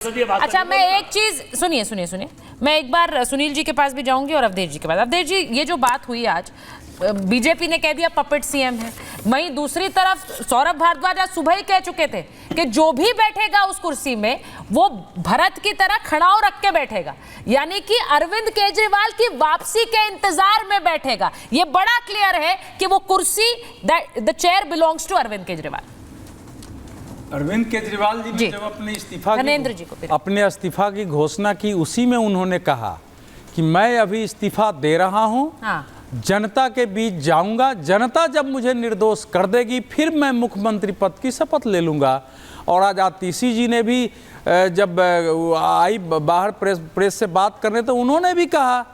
अच्छा, मैं एक चीज सुनिए, मैं एक बार सुनील जी के पास भी जाऊंगी और अवधेश जी के पास। अवधेश जी, ये जो बात हुई आज, बीजेपी ने कह दिया पपेट सीएम है, वहीं दूसरी तरफ सौरभ भारद्वाज आज सुबह ही कह चुके थे कि जो भी बैठेगा उस कुर्सी में वो भरत की तरह खड़ाऊ रख के बैठेगा, यानी कि अरविंद केजरीवाल की वापसी के इंतजार में बैठेगा। ये बड़ा क्लियर है कि वो कुर्सी, the chair belongs to Arvind Kejriwal. Arvind Kejriwal ji ने जब अपने इस्तीफा की घोषणा की, उसी में उन्होंने कहा कि मैं अभी इस्तीफा दे रहा हूं, जनता के बीच जाऊंगा, जनता जब मुझे निर्दोष कर देगी फिर मैं मुख्यमंत्री पद की शपथ ले लूंगा। और आज आतिशी जी ने भी जब आई बाहर प्रेस से बात करने, तो उन्होंने भी कहा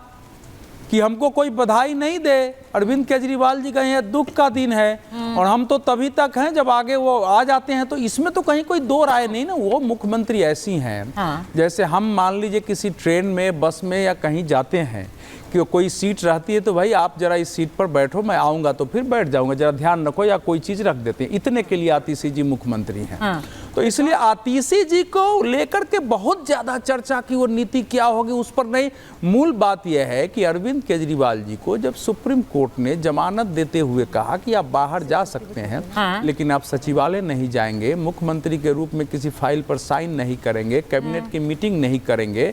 कि हमको कोई बधाई नहीं दे, अरविंद केजरीवाल जी का यह दुख का दिन है और हम तो तभी तक हैं जब आगे वो आ जाते हैं। तो इसमें तो कहीं कोई दो राय नहीं ना। वो मुख्यमंत्री ऐसी हैं, जैसे हम मान लीजिए किसी ट्रेन में, बस में या कहीं जाते हैं कि कोई सीट रहती है तो भाई आप जरा इस सीट पर बैठो, मैं आऊँगा तो फिर बैठ जाऊँगा, जरा ध्यान रखो, या कोई चीज़ रख देते हैं। इतने के लिए आतिशी जी मुख्यमंत्री हैं। तो इसलिए आतिशी जी को लेकर के बहुत ज़्यादा चर्चा की वो नीति क्या होगी उस पर नहीं। मूल बात यह है कि अरविंद केजरीवाल जी को जब सुप्रीम कोर्ट ने जमानत देते हुए कहा कि आप बाहर जा सकते हैं, लेकिन आप सचिवालय नहीं जाएंगे, मुख्यमंत्री के रूप में किसी फाइल पर साइन नहीं करेंगे, कैबिनेट की मीटिंग नहीं करेंगे,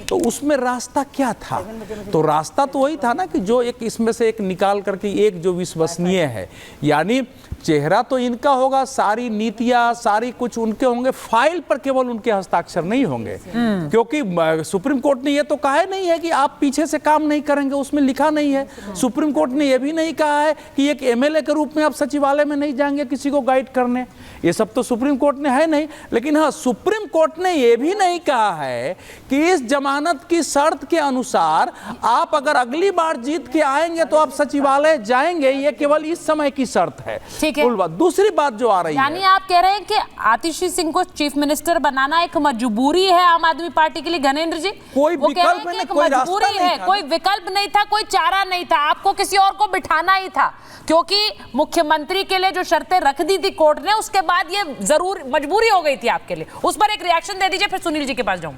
तो उसमें रास्ता क्या था? तो रास्ता तो वही था ना कि जो एक इसमें से एक निकाल करके एक जो विश्वसनीय है, यानी चेहरा तो इनका होगा, सारी नीतियां सारी कुछ उनके होंगे, फाइल पर केवल उनके हस्ताक्षर नहीं होंगे। क्योंकि सुप्रीम कोर्ट ने ये तो कहा नहीं है कि आप पीछे से काम नहीं करेंगे, उसमें लिखा नहीं है। सुप्रीम कोर्ट ने यह भी नहीं कहा है कि एक एमएलए के रूप में आप सचिवालय में नहीं जाएंगे किसी को गाइड करने, ये सब तो सुप्रीम कोर्ट ने है नहीं। लेकिन हाँ, सुप्रीम कोर्ट ने यह भी नहीं कहा है कि इस जमानत की शर्त के अनुसार आप अगर अगली बार जीत के आएंगे तो आप सचिवालय जाएंगे, ये केवल इस समय की शर्त है। दूसरी बात जो आ रही है, यानी आप कह रहे हैं कि आतिशी सिंह को चीफ मिनिस्टर बनाना एक मजबूरी है आम आदमी पार्टी के लिए। घनेंद्र जी, कोई विकल्प नहीं, कोई रास्ता नहीं था, कोई विकल्प नहीं था, कोई चारा नहीं था, आपको किसी और को बिठाना ही था, क्योंकि मुख्यमंत्री के लिए जो शर्तें रख दी थी कोर्ट ने, उसके बाद ये जरूर मजबूरी हो गई थी आपके लिए। उस पर एक रिएक्शन दे दीजिए, फिर सुनील जी के पास जाऊं।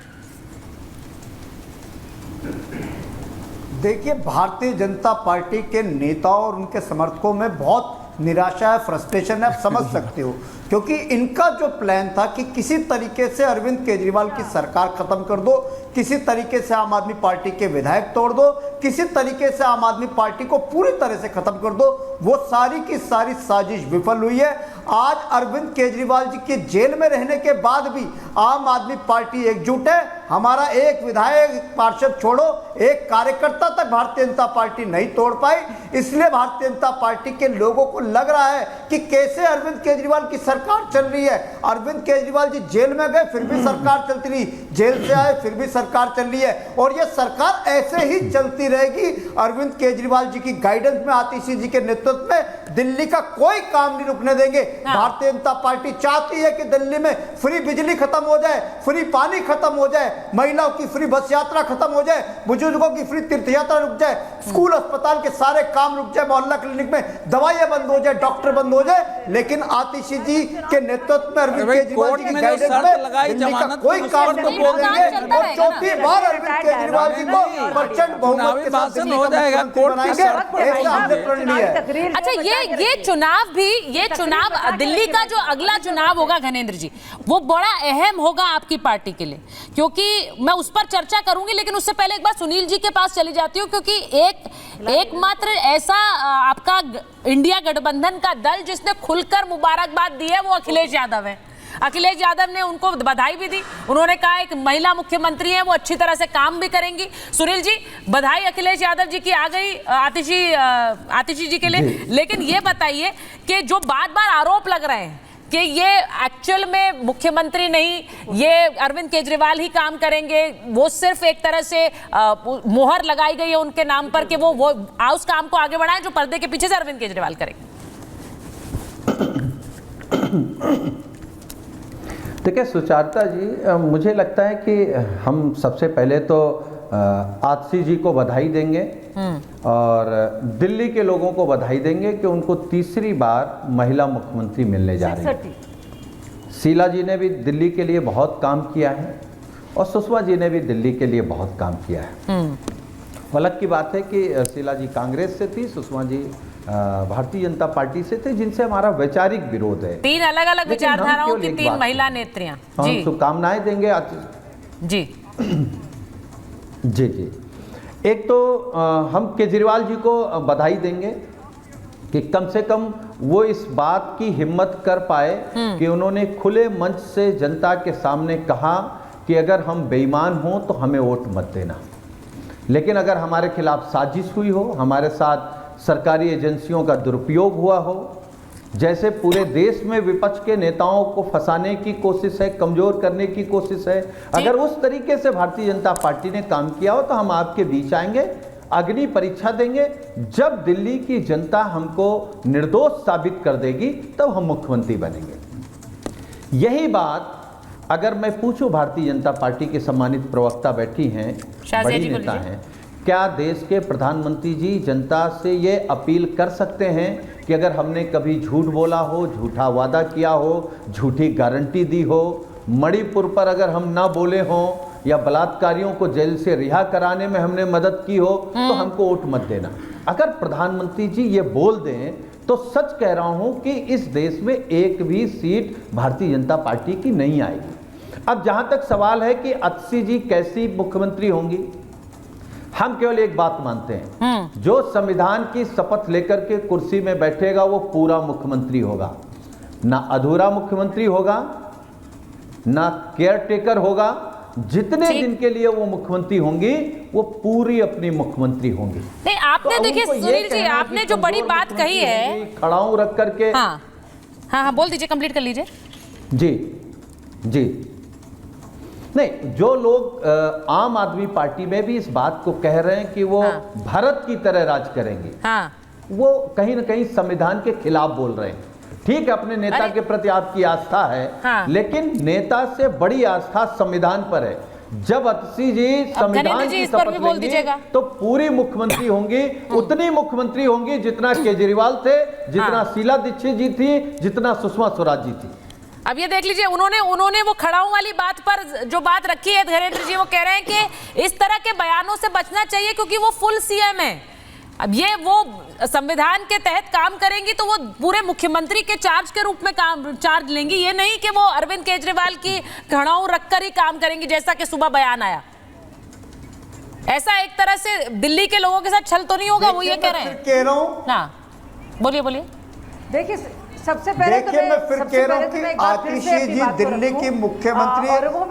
देखिए, भारतीय जनता पार्टी के नेताओं और उनके समर्थकों में बहुत निराशा है, फ्रस्ट्रेशन है, आप समझ सकते हो, क्योंकि इनका जो प्लान था कि किसी तरीके से अरविंद केजरीवाल की सरकार खत्म कर दो, किसी तरीके से आम आदमी पार्टी के विधायक तोड़ दो, किसी तरीके से आम आदमी पार्टी को पूरी तरह से खत्म कर दो, वो सारी की सारी साजिश विफल हुई है। आज अरविंद केजरीवाल जी के जेल में रहने के बाद भी आम आदमी पार्टी एकजुट है। हमारा एक विधायक, पार्षद छोड़ो, एक कार्यकर्ता तक भारतीय जनता पार्टी नहीं तोड़ पाई। इसलिए भारतीय जनता पार्टी के लोगों को लग रहा है कि कैसे अरविंद केजरीवाल की सरकार चल रही है। अरविंद केजरीवाल जी जेल में गए फिर भी सरकार चलती रही, जेल से आए फिर भी सरकार चल रही है, और यह सरकार ऐसे ही चलती रहेगी। अरविंद केजरीवाल जी की गाइडेंस में, आतिशी जी के नेतृत्व में दिल्ली का कोई काम नहीं रुकने देंगे। भारतीय जनता पार्टी चाहती है कि दिल्ली में फ्री बिजली खत्म हो जाए, फ्री पानी खत्म हो जाए, महिलाओं की फ्री बस यात्रा खत्म हो जाए, बुजुर्गों की फ्री तीर्थ यात्रा रुक जाए, स्कूल अस्पताल के सारे काम रुक जाए, मोहल्ला क्लिनिक में दवाइयां बंद हो जाए, डॉक्टर बंद हो जाए। लेकिन आतिशी जी के नेतृत्व में अरविंद केजरीवाल जी की गाइडेंस में दिल्ली का कोई काम नहीं रोकेंगे और चौथी बार अरविंद केजरीवाल जी को प्रचंड बहुमत के साथ दिल्ली का मुख्यमंत्री बनाएंगे, ऐसा हमने प्रण लिया है। अच्छा, ये चुनाव भी, ये चुनाव दिल्ली का जो अगला चुनाव होगा घनेंद्र जी, वो बड़ा अहम होगा आपकी पार्टी के लिए, क्योंकि मैं उस पर चर्चा करूंगी। लेकिन उससे पहले एक बार सुनील जी के पास चली जाती हूँ, क्योंकि एकमात्र ऐसा आपका इंडिया गठबंधन का दल जिसने खुलकर मुबारकबाद दी है वो अखिलेश यादव है। अखिलेश यादव ने उनको बधाई भी दी, उन्होंने कहा एक महिला मुख्यमंत्री है, वो अच्छी तरह से काम भी करेंगी। सुनील जी, बधाई अखिलेश यादव जी की आ गई आतिशी जी के लिए। लेकिन ये बताइए कि जो बार बार आरोप लग रहे हैं कि ये एक्चुअल में मुख्यमंत्री नहीं, ये अरविंद केजरीवाल ही काम करेंगे, वो सिर्फ एक तरह से मोहर लगाई गई है उनके नाम पर कि वो उस काम को आगे बढ़ाएं जो पर्दे के पीछे से अरविंद केजरीवाल करेंगे। देखिए सुचारिता जी, मुझे लगता है कि हम सबसे पहले तो आतिशी जी को बधाई देंगे और दिल्ली के लोगों को बधाई देंगे कि उनको तीसरी बार महिला मुख्यमंत्री मिलने जा रही है। शीला जी ने भी दिल्ली के लिए बहुत काम किया है और सुषमा जी ने भी दिल्ली के लिए बहुत काम किया है। अलग की बात है कि शीला जी कांग्रेस से थी, सुषमा जी भारतीय जनता पार्टी से थे, जिनसे हमारा वैचारिक विरोध है। 3 अलग-अलग विचारधाराओं की 3 महिला नेत्रियां। हम शुभकामनाएं देंगे जी जी जी। एक तो हम केजरीवाल जी को बधाई देंगे कि कम से कम वो इस बात की हिम्मत कर पाए कि उन्होंने खुले मंच से जनता के सामने कहा कि अगर हम बेईमान हों तो हमें वोट मत देना, लेकिन अगर हमारे खिलाफ साजिश हुई हो, हमारे साथ सरकारी एजेंसियों का दुरुपयोग हुआ हो, जैसे पूरे देश में विपक्ष के नेताओं को फंसाने की कोशिश है, कमजोर करने की कोशिश है, अगर उस तरीके से भारतीय जनता पार्टी ने काम किया हो तो हम आपके बीच आएंगे, अग्नि परीक्षा देंगे। जब दिल्ली की जनता हमको निर्दोष साबित कर देगी तब हम मुख्यमंत्री बनेंगे। यही बात अगर मैं पूछूं, भारतीय जनता पार्टी के सम्मानित प्रवक्ता बैठी हैं, बड़ी नेता हैं, क्या देश के प्रधानमंत्री जी जनता से ये अपील कर सकते हैं कि अगर हमने कभी झूठ बोला हो, झूठा वादा किया हो, झूठी गारंटी दी हो, मणिपुर पर अगर हम ना बोले हों या बलात्कारियों को जेल से रिहा कराने में हमने मदद की हो तो हमको वोट मत देना? अगर प्रधानमंत्री जी ये बोल दें तो सच कह रहा हूं कि इस देश में एक भी सीट भारतीय जनता पार्टी की नहीं आएगी। अब जहां तक सवाल है कि अत्सी जी कैसी मुख्यमंत्री होंगी, हम केवल एक बात मानते हैं, जो संविधान की शपथ लेकर के कुर्सी में बैठेगा वो पूरा मुख्यमंत्री होगा, ना अधूरा मुख्यमंत्री होगा, ना केयरटेकर होगा। जितने दिन के लिए वो मुख्यमंत्री होंगी वो पूरी अपनी मुख्यमंत्री होंगी। नहीं, आपने देखिए सुनील जी, आपने जो बड़ी बात कही है, खड़ाऊ रख करके, हाँ बोल दीजिए, कंप्लीट कर लीजिए। जी जी। नहीं, जो लोग आम आदमी पार्टी में भी इस बात को कह रहे हैं कि वो भारत की तरह राज करेंगे, वो कहीं ना कहीं संविधान के खिलाफ बोल रहे हैं। ठीक है, अपने नेता के प्रति आपकी आस्था है, लेकिन नेता से बड़ी आस्था संविधान पर है। जब अत्सी जी संविधान की शपथ लेंगी तो पूरी मुख्यमंत्री होंगी, उतनी मुख्यमंत्री होंगी जितना केजरीवाल थे, जितना शीला दीक्षित जी थी, जितना सुषमा स्वराज जी थी। अब ये देख लीजिए, उन्होंने वो खड़ाऊ वाली बात पर जो बात रखी है धीरेन्द्र जी, वो कह रहे हैं कि इस तरह के बयानों से बचना चाहिए क्योंकि वो फुल सीएम है। अब ये वो संविधान के तहत काम करेंगी तो वो पूरे मुख्यमंत्री के चार्ज के रूप में चार्ज लेंगी, ये नहीं कि वो अरविंद केजरीवाल की खड़ाऊ रखकर ही काम करेंगी, जैसा कि सुबह बयान आया। ऐसा एक तरह से दिल्ली के लोगों के साथ छल तो नहीं होगा, वो ये कह रहे हैं। कह रहा हूं, हाँ बोलिए। देखिए, सबसे पहले देखिए मैं फिर कह रहा हूं कि आतिशी जी दिल्ली की मुख्यमंत्री,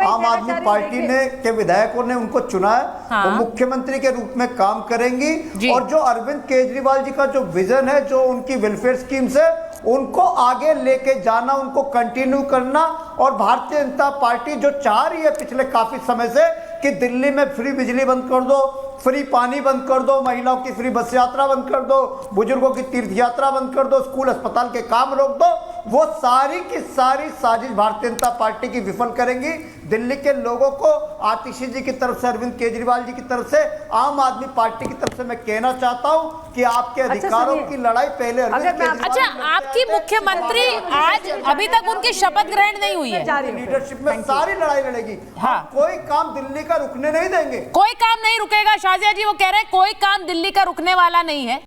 आम आदमी पार्टी ने के विधायकों ने उनको चुना है, वो मुख्यमंत्री के रूप में काम करेंगी। और जो अरविंद केजरीवाल जी का जो विजन है, जो उनकी वेलफेयर स्कीम्स है, उनको आगे लेके जाना, उनको कंटिन्यू करना। और भारतीय जनता पार्टी जो चाह रही है पिछले काफी समय से कि दिल्ली में फ्री बिजली बंद कर दो, फ्री पानी बंद कर दो, महिलाओं की फ्री बस यात्रा बंद कर दो, बुजुर्गों की तीर्थ यात्रा बंद कर दो, स्कूल अस्पताल के काम रोक दो, वो सारी की सारी साजिश भारतीय जनता पार्टी की विफल करेंगी। दिल्ली के लोगों को आतिशी जी की तरफ से, अरविंद केजरीवाल जी की तरफ से, आम आदमी पार्टी की तरफ से मैं कहना चाहता हूं कि आपके अधिकारों की लड़ाई पहले अच्छा, आपकी मुख्यमंत्री आज अभी तक उनकी शपथ ग्रहण नहीं हुई है, लीडरशिप में सारी लड़ाई लड़ेगी। कोई काम दिल्ली का रुकने नहीं देंगे, कोई काम नहीं रुकेगा। शाजिया जी वो कह रहे हैं कोई काम दिल्ली का रुकने वाला नहीं है।